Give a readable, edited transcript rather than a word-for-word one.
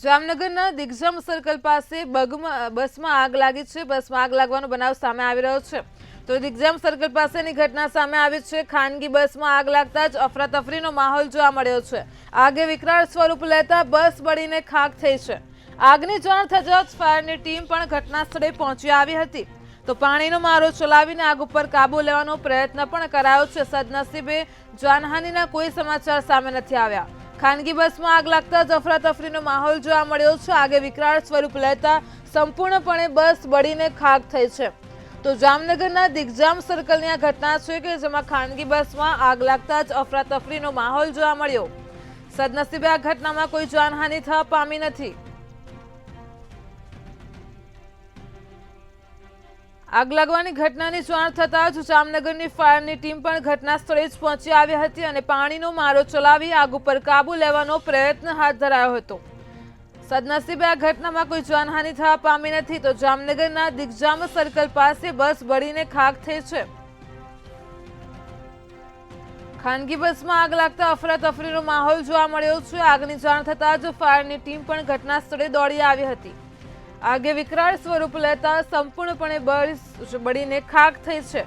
જામનગરના દિગ્જામ સર્કલ પાસે બસમાં આગ લાગી છે. બસમાં આગ લાગવાનો બનાવ સામે આવી રહ્યો છે. તો દિગ્જામ સર્કલ પાસેની ઘટના સામે આવી છે. ખાનગી બસમાં આગ લાગતા જ અફરાતફરીનો માહોલ જોવા મળ્યો છે. આગે વિકરાળ સ્વરૂપ લેતા બસ બળીને ખાખ થઈ છે. આગની જાણ થતાં જ ફાયરની ટીમ પણ ઘટના સ્થળે પહોંચી આવી હતી. તો પાણીનો મારો ચલાવીને આગ ઉપર કાબુ લેવાનો પ્રયત્ન પણ કરાયો છે. સદનસીબે જાનહાનિના કોઈ સમાચાર સામે નથી આવ્યા. ખાનગી બસમાં આગ લાગતા જ અફરાતફરીનો માહોલ જોવા મળ્યો છે. આગે વિકરાળ સ્વરૂપ લેતા સંપૂર્ણપણે બસ બળીને ખાખ થઈ છે. તો જામનગરના દિગ્જામ સર્કલની આ ઘટના છે કે જેમાં ખાનગી બસમાં આગ લાગતા જ અફરાતફરીનો માહોલ જોવા મળ્યો. સદનસીબે આ ઘટનામાં કોઈ જાનહાનિ થવા પામી નથી. આગ લાગવાની ઘટનાની જાણ થતાં જ જામનગરની ફાયરની ટીમ પણ ઘટના સ્થળે જ પહોંચી આવી હતી અને પાણીનો મારો ચલાવી આગ ઉપર કાબુ લેવાનો પ્રયત્ન હાથ ધરાયો હતો. સદનસીબે આ ઘટનામાં કોઈ જાનહાનિ થવા પામી નથી. તો જામનગરના દિગ્જામ સર્કલ પાસે બસ બળીને ખાખ થઈ છે. ખાનગી બસમાં આગ લાગતા અફરાતફરીનો માહોલ જોવા મળ્યો છે. આગની જાણ થતાં જ ફાયરની ટીમ પણ ઘટના સ્થળે દોડી આવી હતી. આગે વિકરાળ સ્વરૂપ લેતા સંપૂર્ણપણે બળીને ખાખ થઈ છે.